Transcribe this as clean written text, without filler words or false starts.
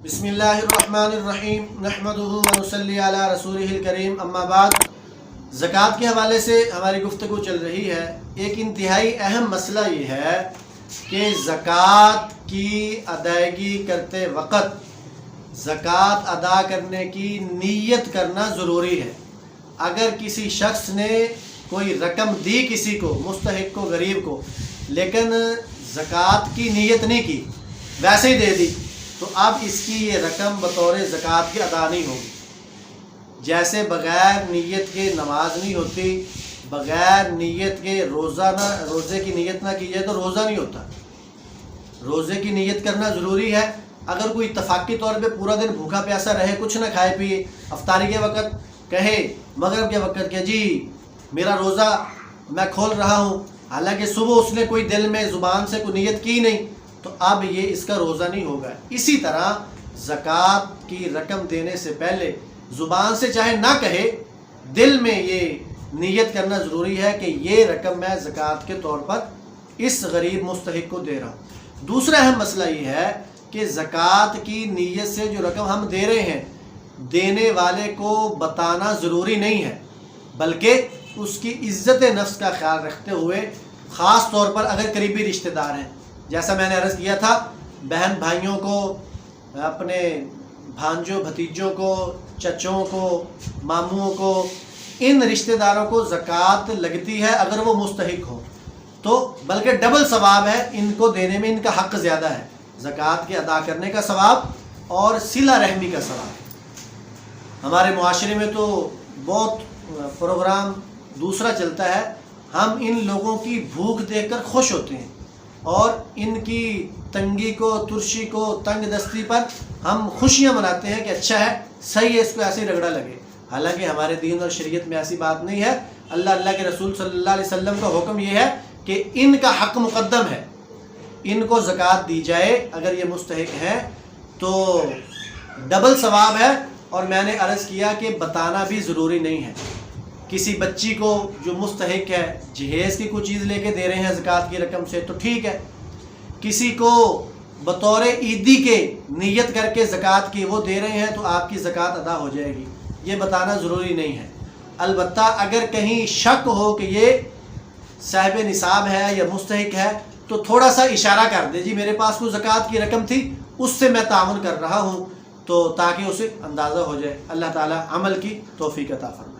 بسم اللہ الرحمن الرحیم نحمدہ ونصلی علی رسولہ الکریم اما بعد۔ زکوٰۃ کے حوالے سے ہماری گفتگو چل رہی ہے۔ ایک انتہائی اہم مسئلہ یہ ہے کہ زکوٰۃ کی ادائیگی کرتے وقت زکوٰۃ ادا کرنے کی نیت کرنا ضروری ہے۔ اگر کسی شخص نے کوئی رقم دی کسی کو، مستحق کو، غریب کو، لیکن زکوٰۃ کی نیت نہیں کی، ویسے ہی دے دی، تو اب اس کی یہ رقم بطور زکوٰۃ کی ادا نہیں ہوگی۔ جیسے بغیر نیت کے نماز نہیں ہوتی، بغیر نیت کے روزے کی نیت نہ کی جائے تو روزہ نہیں ہوتا۔ روزے کی نیت کرنا ضروری ہے۔ اگر کوئی اتفاقی طور پہ پورا دن بھوکا پیاسا رہے، کچھ نہ کھائے پیے، افطاری کے وقت کہے، مغرب کے وقت کہ جی میرا روزہ میں کھول رہا ہوں، حالانکہ صبح اس نے کوئی دل میں زبان سے کوئی نیت کی نہیں، تو اب یہ اس کا روزہ نہیں ہوگا۔ اسی طرح زکوٰۃ کی رقم دینے سے پہلے زبان سے چاہے نہ کہے، دل میں یہ نیت کرنا ضروری ہے کہ یہ رقم میں زکوٰۃ کے طور پر اس غریب مستحق کو دے رہا ہوں۔ دوسرا اہم مسئلہ یہ ہے کہ زکوٰۃ کی نیت سے جو رقم ہم دے رہے ہیں، دینے والے کو بتانا ضروری نہیں ہے، بلکہ اس کی عزت نفس کا خیال رکھتے ہوئے، خاص طور پر اگر قریبی رشتہ دار ہیں، جیسا میں نے عرض کیا تھا، بہن بھائیوں کو، اپنے بھانجوں بھتیجوں کو، چچوں کو، ماموں کو، ان رشتہ داروں کو زکوٰۃ لگتی ہے اگر وہ مستحق ہو، تو بلکہ ڈبل ثواب ہے ان کو دینے میں، ان کا حق زیادہ ہے، زکوٰۃ کے ادا کرنے کا ثواب اور صلہ رحمی کا ثواب۔ ہمارے معاشرے میں تو بہت پروگرام دوسرا چلتا ہے، ہم ان لوگوں کی بھوک دیکھ کر خوش ہوتے ہیں اور ان کی تنگی کو، ترشی کو، تنگ دستی پر ہم خوشیاں مناتے ہیں کہ اچھا ہے، صحیح ہے، اس کو ایسے ہی رگڑا لگے۔ حالانکہ ہمارے دین اور شریعت میں ایسی بات نہیں ہے۔ اللہ کے رسول صلی اللہ علیہ وسلم کا حکم یہ ہے کہ ان کا حق مقدم ہے، ان کو زکوٰۃ دی جائے۔ اگر یہ مستحق ہیں تو ڈبل ثواب ہے۔ اور میں نے عرض کیا کہ بتانا بھی ضروری نہیں ہے۔ کسی بچی کو جو مستحق ہے، جہیز کی کوئی چیز لے کے دے رہے ہیں زکوٰۃ کی رقم سے تو ٹھیک ہے، کسی کو بطور عیدی کے نیت کر کے زکوٰۃ کی وہ دے رہے ہیں تو آپ کی زکوٰۃ ادا ہو جائے گی، یہ بتانا ضروری نہیں ہے۔ البتہ اگر کہیں شک ہو کہ یہ صاحب نصاب ہے یا مستحق ہے تو تھوڑا سا اشارہ کر دے، جی میرے پاس کوئی زکوٰۃ کی رقم تھی، اس سے میں تعاون کر رہا ہوں، تو تاکہ اسے اندازہ ہو جائے۔ اللہ تعالی عمل کی توفیق عطا فرمائے۔